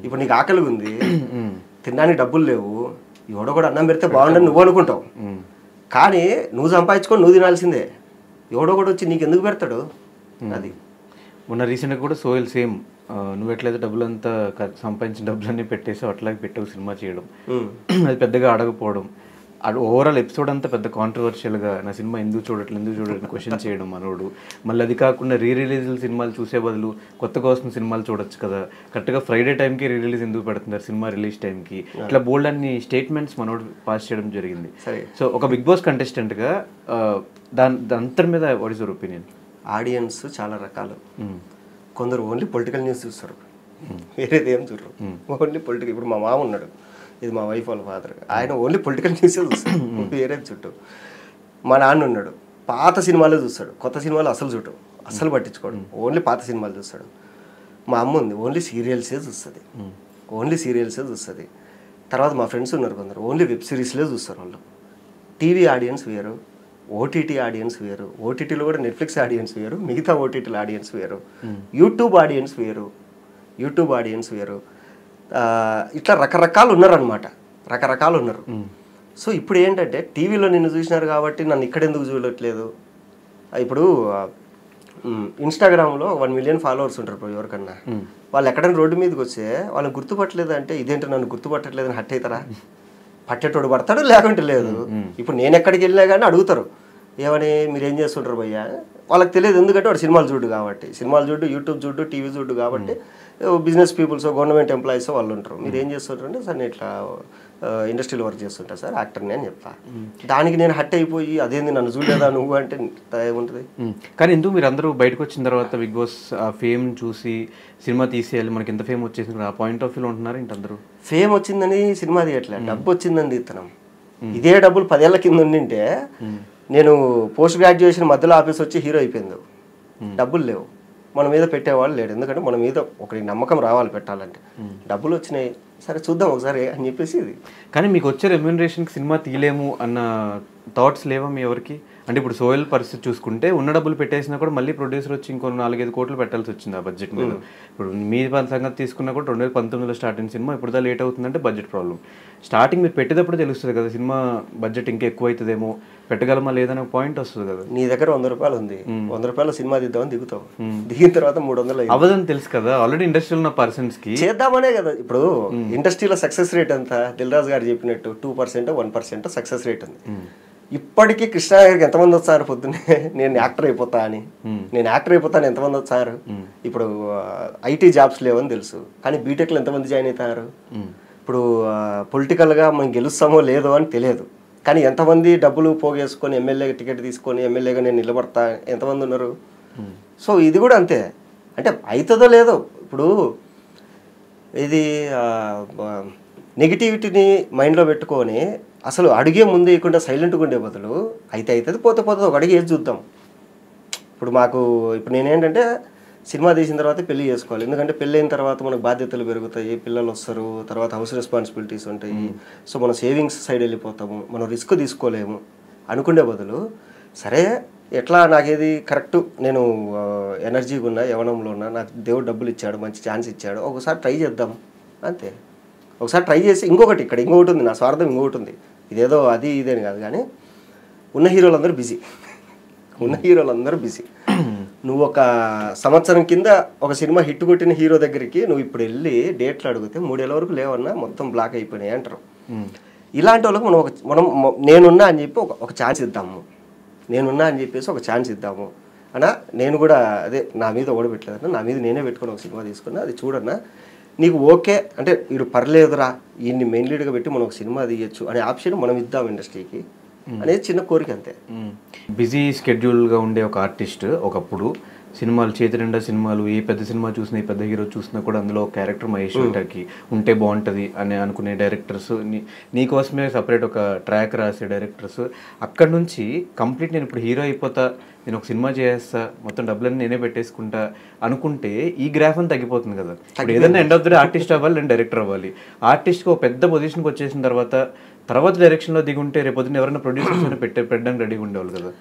ఇప్పుడు నీకు ఆకలిగా ఉంది, తినడానికి డబ్బులు లేవు, ఎవడో కూడా అన్నం పెడితే బాగుండని నువ్వు అనుకుంటావు. కానీ నువ్వు సంపాదించుకొని నువ్వు తినాల్సిందే, ఎవడో కూడా వచ్చి నీకు ఎందుకు పెడతాడు? అది మొన్న రీసెంట్గా కూడా సోయల్ సేమ్, నువ్వు ఎట్లయితే డబ్బులంతా సంపాదించిన డబ్బులన్నీ పెట్టేసావు అట్లాగే పెట్టావు సినిమా చేయడం, అది పెద్దగా అడగపోవడం, అది ఓవరాల్ ఎపిసోడ్ అంతా పెద్ద కాంట్రవర్షియల్గా నా సినిమా ఎందుకు చూడట్లేదు క్వశ్చన్ చేయడం మనోడు. మళ్ళీ అది కాకుండా రిలీజ్ సినిమాలు చూసే బదులు కొత్తగా వస్తున్న సినిమాలు చూడొచ్చు కదా, కరెక్ట్గా ఫ్రైడే టైంకి రిలీజ్ ఎందుకు పెడుతున్నారు సినిమా రిలీజ్ టైంకి, ఇట్లా బోల్డ్ అన్ని స్టేట్మెంట్స్ మనోడు పాస్ చేయడం జరిగింది. సో ఒక బిగ్ బాస్ కంటెస్టెంట్గా దాని అంతటి మీద what is your opinion? Audience చాలా రకాలు. కొందరు ఓన్లీ పొలిటికల్ న్యూస్ చూస్తారు, వేరేది ఏం చూడరు, ఓన్లీ పొలిటికల్. ఇప్పుడు మా మామ ఉన్నాడు, ఇది మా వైఫ్ వాళ్ళ ఫాదర్, ఆయన ఓన్లీ పొలిటికల్ న్యూసే చూస్తాడు, వేరే చుట్టూ. మా నాన్న ఉన్నాడు, పాత సినిమాలే చూస్తాడు, కొత్త సినిమాలు అసలు చూడటం, అసలు పట్టించుకోడు, ఓన్లీ పాత సినిమాలు చూస్తాడు. మా అమ్మ ఉంది, ఓన్లీ సీరియల్సే చూస్తుంది, ఓన్లీ సీరియల్సే చూస్తుంది. తర్వాత మా ఫ్రెండ్స్ ఉన్నారు కొందరు, ఓన్లీ వెబ్ సిరీస్లే చూస్తారు. వాళ్ళు టీవీ ఆడియన్స్ వేరు, ఓటీటీ ఆడియన్స్ వేరు, ఓటీటీలో కూడా నెట్ఫ్లిక్స్ ఆడియన్స్ వేరు, మిగతా ఓటీటీల ఆడియన్స్ వేరు, యూట్యూబ్ ఆడియన్స్ వేరు, యూట్యూబ్ ఆడియన్స్ వేరు. ఇట్లా రకరకాలు ఉన్నారనమాట, రకరకాలు ఉన్నారు. సో ఇప్పుడు ఏంటంటే టీవీలో నిన్ను చూసినారు కాబట్టి నన్ను ఇక్కడ ఎందుకు చూడట్లేదు. ఇప్పుడు ఇన్స్టాగ్రామ్లో 1 మిలియన్ ఫాలోవర్స్ ఉంటారు ఎవరికన్నా, వాళ్ళు ఎక్కడైనా రోడ్డు మీదకి వస్తే వాళ్ళని గుర్తుపట్టలేదు అంటే ఇదేంటో నన్ను గుర్తుపట్టలేదని హట్ అవుతారా? పట్టేటోడు పడతాడు, లేకుంటే లేదు. ఇప్పుడు నేను ఎక్కడికి వెళ్ళినా కానీ అడుగుతారు, ఏమని మీరేం చేస్తుంటారు భయ్యా, వాళ్ళకి తెలియదు. ఎందుకంటే వాడు సినిమాలు చూడు కాబట్టి, సినిమాలు చూడు, యూట్యూబ్ చూడు, టీవీ చూడు కాబట్టి. బిజినెస్ పీపుల్స్, గవర్నమెంట్ ఎంప్లాయీస్ వాళ్ళు ఉంటారు. మీరు ఏం చేస్తుంటారంటే సార్ నేను ఇట్లా ఇండస్ట్రీలో వర్క్ చేస్తుంటా సార్, యాక్టర్ని అని చెప్తా. దానికి నేను హట్ అయిపోయి అదేంది నన్ను చూడలేదా నువ్వు అంటే ఏముంటుంది. కానీ ఎందుకు మీరు అందరూ బయటకు వచ్చిన తర్వాత బిగ్ బాస్ ఆ ఫేమ్ చూసి సినిమా తీసేయాలి, మనకి ఎంత ఫేమ్ వచ్చేసింది ఆ పాయింట్ ఆఫ్ వ్యూలో ఉంటున్నారు ఏంటి అందరూ? ఫేమ్ వచ్చిందని సినిమా తీయట్లేదు, డబ్బు వచ్చిందని తీస్తున్నాం. ఇదే డబ్బులు 10 ఏళ్ల కింద ఉండింటే నేను పోస్ట్ గ్రాడ్యుయేషన్ మధ్యలో ఆఫీస్ వచ్చి హీరో అయిపోయింది. డబ్బులు లేవు, మన మీద పెట్టేవాళ్ళు లేడు. ఎందుకంటే మన మీద ఒకరికి నమ్మకం రావాలి పెట్టాలంటే. డబ్బులు వచ్చినాయి, సరే చూద్దాం ఒకసారి అని చెప్పేసి ఇది. కానీ మీకు వచ్చే రెమ్యూనరేషన్కి సినిమా తీయలేము అన్న థాట్స్ లేవా మీ ఎవరికి? అంటే ఇప్పుడు సోయల్ పరిస్థితి చూసుకుంటే ఉన్న డబ్బులు పెట్టేసినా కూడా మళ్ళీ ప్రొడ్యూసర్ వచ్చి ఇంకో 4-5 కోట్లు పెట్టాల్సి వచ్చింది ఆ బడ్జెట్ మీద. ఇప్పుడు మీ సంగతి తీసుకున్నా కూడా 2019లో స్టార్ట్ అయిన సినిమా ఇప్పుడు లేట్ అవుతుందంటే బడ్జెట్ ప్రాబ్లం. స్టార్టింగ్ మీరు పెట్టేటప్పుడు తెలుస్తుంది కదా సినిమా బడ్జెట్ ఇంకా ఎక్కువ అవుతుందేమో, పెట్టగలమా లేదనే పాయింట్ వస్తుంది కదా. నీ దగ్గర 100 రూపాయలు ఉంది, 100 రూపాయలు సినిమా తీద్దామని దిగుతావు, దిగిన తర్వాత 300 అవ్వదని తెలుసు కదా. ఆల్రెడీ ఇండస్ట్రీలో ఉన్న పర్సన్స్కి చేద్దామనే కదా. ఇప్పుడు ఇండస్ట్రీలో సక్సెస్ రేట్ ఎంత, దిల్ రాజు గారు చెప్పినట్టు 2% 1% సక్సెస్ రేట్ ఉంది. ఇప్పటికీ కృష్ణ గారికి ఎంతమంది వచ్చారు పొద్దున్నే నేను యాక్టర్ అయిపోతా అని, నేను యాక్టర్ అయిపోతాను ఎంతమంది వచ్చారు. ఇప్పుడు ఐటీ జాబ్స్ లేవని తెలుసు, కానీ బీటెక్లో ఎంతమంది జాయిన్ అవుతారు. ఇప్పుడు పొలిటికల్గా మనం గెలుస్తామో లేదో అని తెలియదు, కానీ ఎంతమంది డబ్బులు పోగేసుకొని ఎమ్మెల్యే టికెట్ తీసుకొని ఎమ్మెల్యేగా నేను నిలబడతా ఎంతమంది ఉన్నారు. సో ఇది కూడా అంతే, అంటే అవుతుందో లేదో. ఇప్పుడు ఇది నెగిటివిటీని మైండ్లో పెట్టుకొని అసలు అడిగే ముందు వేయకుండా సైలెంట్గా ఉండే బదులు అయితే అవుతుంది, పోతే పోతుంది, ఒక అడిగి వేసి చూద్దాం. ఇప్పుడు నేనేంటంటే సినిమా తీసిన తర్వాత పెళ్లి చేసుకోవాలి, ఎందుకంటే పెళ్ళి అయిన తర్వాత మనకు బాధ్యతలు పెరుగుతాయి, పిల్లలు వస్తారు, తర్వాత హౌస్ రెస్పాన్సిబిలిటీస్ ఉంటాయి. సో మనం సేవింగ్స్ సైడ్ వెళ్ళిపోతాము, మనం రిస్క్ తీసుకోలేము అనుకునే బదులు సరే ఎట్లా నాకేది కరెక్ట్, నేను ఎనర్జీగా ఉన్నా, యవనంలో ఉన్నా, నాకు దేవుడు డబ్బులు ఇచ్చాడు, మంచి ఛాన్స్ ఇచ్చాడు, ఒకసారి ట్రై చేద్దాం అంతే. ఒకసారి ట్రై చేసి ఇంకొకటి ఉంది, నా స్వార్థం ఇంకొకటి ఉంది, ఇదేదో అది ఇదేని కాదు. కానీ ఉన్న హీరోలందరూ బిజీ. నువ్వు ఒక సంవత్సరం కింద ఒక సినిమా హిట్ కొట్టిన హీరో దగ్గరికి నువ్వు ఇప్పుడు వెళ్ళి డేట్లు అడిగితే 3 ఏళ్ళ వరకు లేవన్నా మొత్తం బ్లాక్ అయిపోయినాయి అంటారు. ఇలాంటి వాళ్ళకి మనం నేనున్నా అని చెప్పి ఒక ఛాన్స్ ఇద్దాము, నేనున్నా అని చెప్పేసి ఒక ఛాన్స్ ఇద్దాము అన్నా. నేను కూడా అదే నా మీద ఓడబెట్టలేదన్నా, నా మీద నేనే పెట్టుకుని ఒక సినిమా తీసుకున్నా, అది చూడన్నా నీకు ఓకే అంటే వీడు పర్లేదురా, ఈయన్ని మెయిన్ లీడ్గా పెట్టి మనం ఒక సినిమా తీయచ్చు అనే ఆప్షన్ మనం ఇద్దాం ఇండస్ట్రీకి అనేది చిన్న కోరిక అంతే. బిజీ స్కెడ్యూల్గా ఉండే ఒక ఆర్టిస్ట్ ఒకప్పుడు సినిమాలు చేతి నిండా సినిమాలు, ఏ పెద్ద సినిమా చూసినా, ఏ పెద్ద హీరో చూసినా కూడా అందులో ఒక క్యారెక్టర్ మహేష్ విఠర్కి ఉంటే బాగుంటుంది అని అనుకునే డైరెక్టర్స్, నీకోసమే సపరేట్ ఒక ట్రాక్ రాసే డైరెక్టర్స్, అక్కడ నుంచి కంప్లీట్ నేను ఇప్పుడు హీరో అయిపోతా, నేను ఒక సినిమా చేస్తా, మొత్తం డబ్బులన్నీ నేనే పెట్టేసుకుంటా అనుకుంటే ఈ గ్రాఫ్ అని తగ్గిపోతుంది కదా. ఇప్పుడు ఏదైనా end of the day artist అవ్వాలి, నేను డైరెక్టర్ అవ్వాలి. ఆర్టిస్ట్కి ఒక పెద్ద పొజిషన్కి వచ్చేసిన తర్వాత డైరెక్షన్లో దిగుంటే రేపొద్దున ఎవరైనా ప్రొడ్యూసర్స్ పెట్టడానికి రెడీగా ఉండేవాళ్ళు కదా.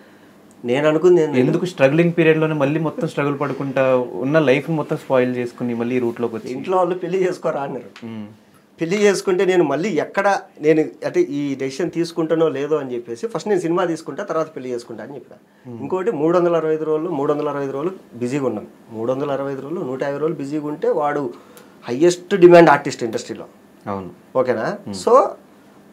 నేను అనుకుంది ఎందుకు స్ట్రగ్లింగ్ పీరియడ్లోనే మళ్ళీ మొత్తం స్ట్రగుల్ పడుకుంటా ఉన్న లైఫ్ మొత్తం స్పాయిల్ చేసుకుని మళ్ళీ ఈ రూట్లోకి వచ్చి ఇంట్లో వాళ్ళు పెళ్లి చేసుకోరా అన్నారు. పెళ్లి చేసుకుంటే నేను మళ్ళీ ఎక్కడ నేను అంటే ఈ డెసిషన్ తీసుకుంటానో లేదో అని చెప్పేసి ఫస్ట్ నేను సినిమా తీసుకుంటా, తర్వాత పెళ్లి చేసుకుంటా అని చెప్పిన. ఇంకోటి 365 రోజులు బిజీగా ఉన్నాం. 365 రోజులు 150 రోజులు బిజీగా ఉంటే వాడు హయ్యెస్ట్ డిమాండ్ ఆర్టిస్ట్ ఇండస్ట్రీలో. అవును, ఓకేనా? సో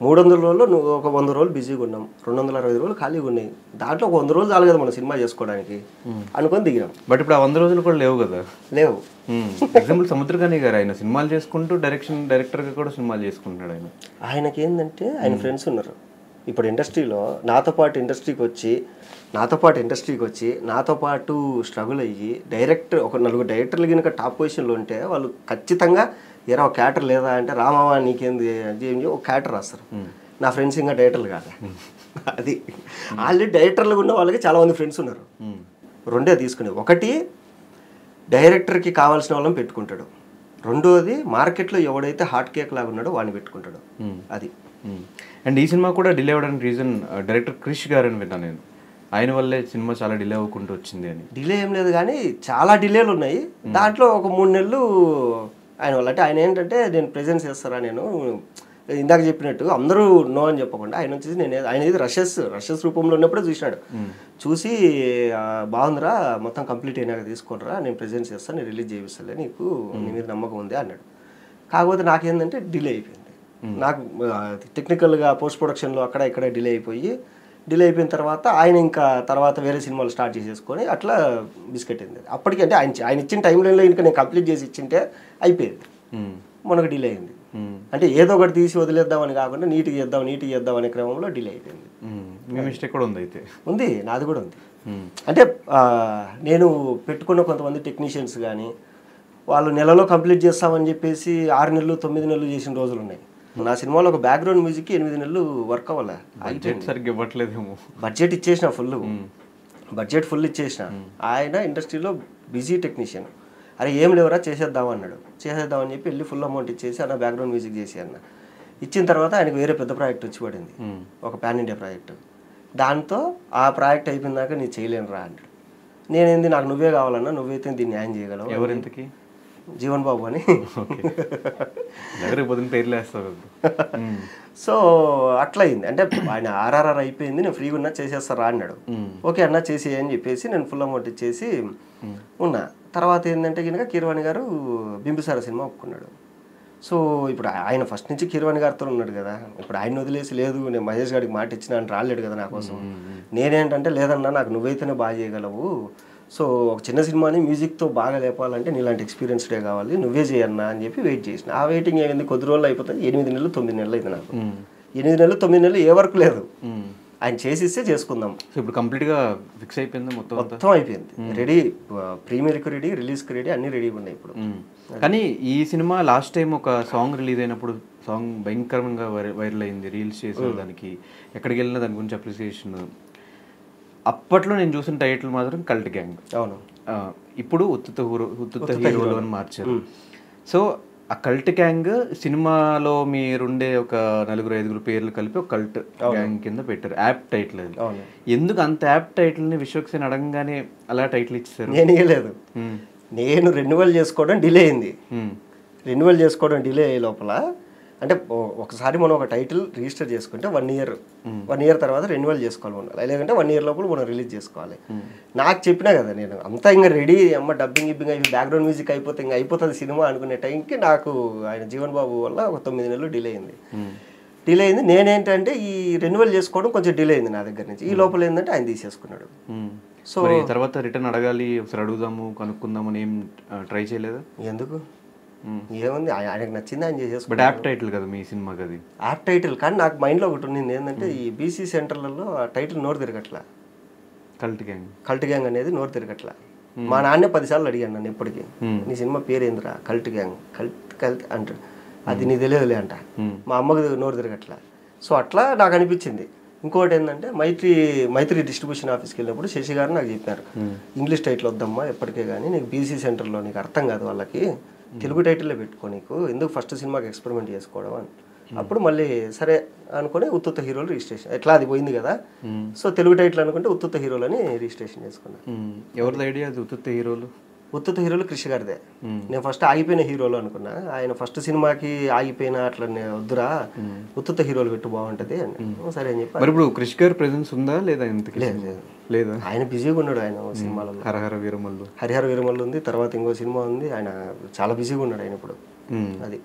300 రోజులు నువ్వు ఒక 100 రోజులు బిజీగా ఉన్నాం, 260 రోజులు ఖాళీగా ఉన్నాయి. దాంట్లో ఒక 100 రోజులు చాలు కదా మనం సినిమా చేసుకోవడానికి అనుకొని దిగినాం. బట్ ఇప్పుడు ఆ 100 రోజులు కూడా లేవు కదా. లేవు. ఎగ్జాంపుల్ సముద్రకాని గారు ఆయన సినిమాలు చేసుకుంటూ డైరెక్టర్గా కూడా సినిమాలు చేసుకుంటున్నాడు. ఆయనకి ఏంటంటే ఆయన ఫ్రెండ్స్ ఉన్నారు ఇప్పుడు ఇండస్ట్రీలో. నాతో పాటు ఇండస్ట్రీకి వచ్చి నాతో పాటు స్ట్రగుల్ అయ్యి ఒక 4 డైరెక్టర్లు కనుక టాప్ పొజిషన్లో ఉంటే వాళ్ళు ఖచ్చితంగా ఏరా ఒక క్యారెక్టర్ లేదా అంటే రామావా నీకేంది అది ఒక క్యారెక్టర్ రాస్తారు. నా ఫ్రెండ్స్ ఇంకా డైరెక్టర్లు కాదు. అది ఆల్రెడీ డైరెక్టర్లు ఉన్న వాళ్ళకి చాలామంది ఫ్రెండ్స్ ఉన్నారు. రెండే తీసుకునేది. ఒకటి డైరెక్టర్కి కావాల్సిన వాళ్ళని పెట్టుకుంటాడు, రెండోది మార్కెట్లో ఎవడైతే హాట్ కేక్ లాగా ఉన్నాడో వాడిని పెట్టుకుంటాడు. అది. అండ్ ఈ సినిమా కూడా డిలే అవ్వడానికి రీజన్ డైరెక్టర్ క్రిష్ గారు అని విన్నాను నేను. ఆయన వల్లే సినిమా చాలా డిలే అవ్వకుండా వచ్చింది అని. డిలే ఏం లేదు కానీ చాలా డిలేలు ఉన్నాయి. దాంట్లో ఒక 3 నెలలు ఆయన వల్ల. అంటే ఆయన ఏంటంటే నేను ప్రెజెన్స్ చేస్తారా, నేను ఇందాక చెప్పినట్టు అందరూ నో అని చెప్పకుండా ఆయన వచ్చేసి ఆయన ఇది రషెస్ రూపంలో ఉన్నప్పుడే చూసినాడు. చూసి బాగుందిరా మొత్తం కంప్లీట్ అయినాక తీసుకోనరా, నేను ప్రెజెన్స్ చేస్తాను, నేను రిలీజ్ చేయిస్తాలే, నీకు నీ మీద నమ్మకం ఉంది అన్నాడు. కాకపోతే నాకేంటంటే డిలే అయిపోయింది. నాకు టెక్నికల్గా పోస్ట్ ప్రొడక్షన్లో అక్కడ ఇక్కడ డిలే అయిపోయిన తర్వాత ఆయన ఇంకా తర్వాత వేరే సినిమాలు స్టార్ట్ చేసేసుకొని అట్లా బిస్కెట్ అయింది. అప్పటికి అంటే ఆయన ఇచ్చిన టైంలైన్లో ఇంకా నేను కంప్లీట్ చేసి ఇచ్చింటే అయిపోయింది. మనకు డిలే అయింది. అంటే ఏదో ఒకటి తీసి వదిలేద్దామని కాకుండా నీట్గా చేద్దాం అనే క్రమంలో డిలే అయిపోయింది. మీ మిస్టేక్ కూడా ఉంది అయితే? ఉంది, నాది కూడా ఉంది. అంటే నేను పెట్టుకున్న కొంతమంది టెక్నీషియన్స్ కానీ వాళ్ళు నెలలో కంప్లీట్ చేస్తామని చెప్పేసి 6 నెలలు 9 నెలలు చేసిన రోజులు ఉన్నాయి. నా సినిమాలో ఒక బ్యాక్గ్రౌండ్ మ్యూజిక్కి 8 నెలలు వర్క్ అవ్వాలి. సరిగ్గా ఇవ్వట్లేదేమో. బడ్జెట్ ఇచ్చేసిన ఫుల్ ఇచ్చేసిన. ఆయన ఇండస్ట్రీలో బిజీ టెక్నీషియన్. అరే ఏం లేవరా చేసేద్దామని చెప్పి వెళ్ళి ఫుల్ అమౌంట్ ఇచ్చేసి అన్న బ్యాక్గ్రౌండ్ మ్యూజిక్ చేసి అన్న ఇచ్చిన తర్వాత ఆయనకు వేరే పెద్ద ప్రాజెక్ట్ వచ్చి పడింది, ఒక పాన్ ఇండియా ప్రాజెక్ట్. దాంతో ఆ ప్రాజెక్ట్ అయిపోయిన దాకా నేను చేయలేను రా అన్నాడు. నేనేంది, నాకు నువ్వే కావాలన్నా, నువ్వైతే దీన్ని న్యాయం చేయగలవు. ఎవరింతకి? జీవన్ బాబు అని. సో అట్లా అయింది. అంటే ఆయన RRR అయిపోయింది, నేను ఫ్రీగా ఉన్నా చేసేస్తారా అన్నాడు. ఓకే అన్న చేసేయి అని చెప్పేసి నేను ఫుల్ అమౌంట్ ఇచ్చేసి ఉన్నా. తర్వాత ఏంటంటే కనుక కీరవాణి గారు బింబిసార సినిమా ఒప్పుకున్నాడు. సో ఇప్పుడు ఆయన ఫస్ట్ నుంచి కీరవాణి గారితో ఉన్నాడు కదా. ఇప్పుడు ఆయన వదిలేసి లేదు నేను మహేష్ గారికి మాట ఇచ్చిన అని రాలేడు కదా నా కోసం. నేనేంటంటే లేదన్నా నాకు నువ్వైతేనే బాగా చేయగలవు, సో ఒక చిన్న సినిమాని మ్యూజిక్తో బాగా లేపాలంటే నీలాంటి ఎక్స్పీరియన్స్డే కావాలి, నువ్వే చేయన్నా అని చెప్పి వెయిట్ చేసిన. ఆ వెయిటింగ్ ఏమైంది, కొద్ది రోజులు అయిపోతుంది. 8 నెలలు 9 నెలలు అయింది నాకు. 8 నెలలు 9 నెలలు ఏ వర్క్ లేదు, ఆయన చేసిస్తే చేసుకుందాం. సో ఇప్పుడు కంప్లీట్గా ఫిక్స్ అయిపోయింది, మొత్తం అయిపోయింది, రెడీ. ప్రీమియర్కి రెడీ, రిలీజ్కి రెడీ, అన్నీ రెడీగా ఉన్నాయి ఇప్పుడు. కానీ ఈ సినిమా లాస్ట్ టైం ఒక సాంగ్ రిలీజ్ అయినప్పుడు సాంగ్ భయంకరంగా వైరల్ అయింది, రీల్స్ చేసిన దానికి ఎక్కడికి వెళ్ళినా దాని గురించి అప్రిసియేషన్. అప్పట్లో నేను చూసిన టైటిల్ మాత్రం కల్ట్ గ్యాంగ్. అవును. ఇప్పుడు ఉత్తుత హీరోలు అని మార్చారు. సో ఆ కల్ట్ గ్యాంగ్ సినిమాలో మీరుండే ఒక 4-5 పేర్లు కలిపి ఒక కల్ట్ గ్యాంగ్ కింద పెట్టారు. యాప్ టైటిల్ అది. ఎందుకు అంత యాప్ టైటిల్ని విశ్వక్సేన్ అడగంగానే అలా టైటిల్ ఇచ్చారు? నేను రెన్యువల్ చేసుకోవడం డిలే అయింది. రెన్యువల్ చేసుకోవడం డిలే అయ్యే లోపల అంటే ఒకసారి మనం ఒక టైటిల్ రిజిస్టర్ చేసుకుంటే 1 ఇయర్ తర్వాత రెన్యువల్ చేసుకోవాలి మనం, లేదంటే 1 ఇయర్ లోపల మనం రిలీజ్ చేసుకోవాలి. నాకు చెప్పినా కదా నేను అంతా ఇంకా రెడీ, అమ్మ డబ్బింగ్ అయిపోయి బ్యాక్గ్రౌండ్ మ్యూజిక్ అయిపోతే ఇంకా అయిపోతుంది సినిమా అనుకునే టైంకి నాకు ఆయన జీవన్ బాబు వల్ల ఒక 9 నెలలు డిలే అయింది. నేనేంటంటే ఈ రెన్యువల్ చేసుకోవడం కొంచెం డిలే అయింది నా దగ్గర నుంచి. ఈ లోపల ఏంటంటే ఆయన తీసేసుకున్నాడు. సో తర్వాత రిటర్న్ అడగాలి, ఒకసారి అడుగుదాము కనుక్కుందాము అని ఏం ట్రై చేయలేదు? ఎందుకు, ఏముంది, ఆయనకు నచ్చింది ఆయన చేసేసుకుంటాడు. బట్ యాప్ టైటిల్ కదా మీ సినిమాకి, అది యాప్ టైటిల్. కానీ నాకు మైండ్లో ఒకటి ఉంది ఏంటంటే ఈ బీసీ సెంటర్లలో ఆ టైటిల్ నోరు తిరగట్లా. కల్ట్ గ్యాంగ్ అనేది నోరు తిరగట్లా. మా నాన్నే 10 సార్లు అడిగాను నన్ను ఎప్పటికీ, నీ సినిమా పేరు ఏందిరా, కల్ట్ గ్యాంగ్, కల్ట్ అంటారు, అది నీ తెలియదులే అంట. మా అమ్మకి నోరు తిరగట్లా. సో అట్లా నాకు అనిపించింది. ఇంకోటి ఏంటంటే మైత్రి డిస్ట్రిబ్యూషన్ ఆఫీస్కి వెళ్ళినప్పుడు శశి గారు నాకు చెప్పారు, ఇంగ్లీష్ టైటిల్ వద్దమ్మా ఎప్పటికే, కానీ నీకు బీసీ సెంటర్లో నీకు అర్థం కాదు వాళ్ళకి, తెలుగు టైటిల్లో పెట్టుకో, నీకు ఎందుకు ఫస్ట్ సినిమాకి ఎక్స్పెరిమెంట్ చేసుకోవడం అని. అప్పుడు మళ్ళీ సరే అనుకుని ఉత్తుత్త హీరోలు రిజిస్ట్రేషన్, ఎట్లా అది పోయింది కదా, సో తెలుగు టైటిల్ అనుకుంటే ఉత్తుత్త హీరోలు అని రిజిస్ట్రేషన్ చేసుకున్నాను. ఎవరిది ఐడియా అది ఉత్తుత్త హీరోలు? ఉత్తుత్త హీరోలు కృషి గారిదే. నేను ఫస్ట్ ఆగిపోయిన హీరోలు అనుకున్నా, ఆయన ఫస్ట్ సినిమాకి ఆగిపోయిన అట్లా వద్దురా ఉత్తుత్త హీరోలు పెట్టు బాగుంటది అని, సరే అని చెప్పి. మరి ఇప్పుడు క్రిష్ గారి ప్రెజెన్స్ ఉందా లేదా? ఇంతకీ లేదా? ఆయన బిజీగా ఉన్నాడు, ఆయన సినిమాలలో హరహర వీరమల్లు, హరిహర వీరమల్లు ఉంది, తర్వాత ఇంకో సినిమా ఉంది, ఆయన చాలా బిజీగా ఉన్నాడు ఆయన ఇప్పుడు. అది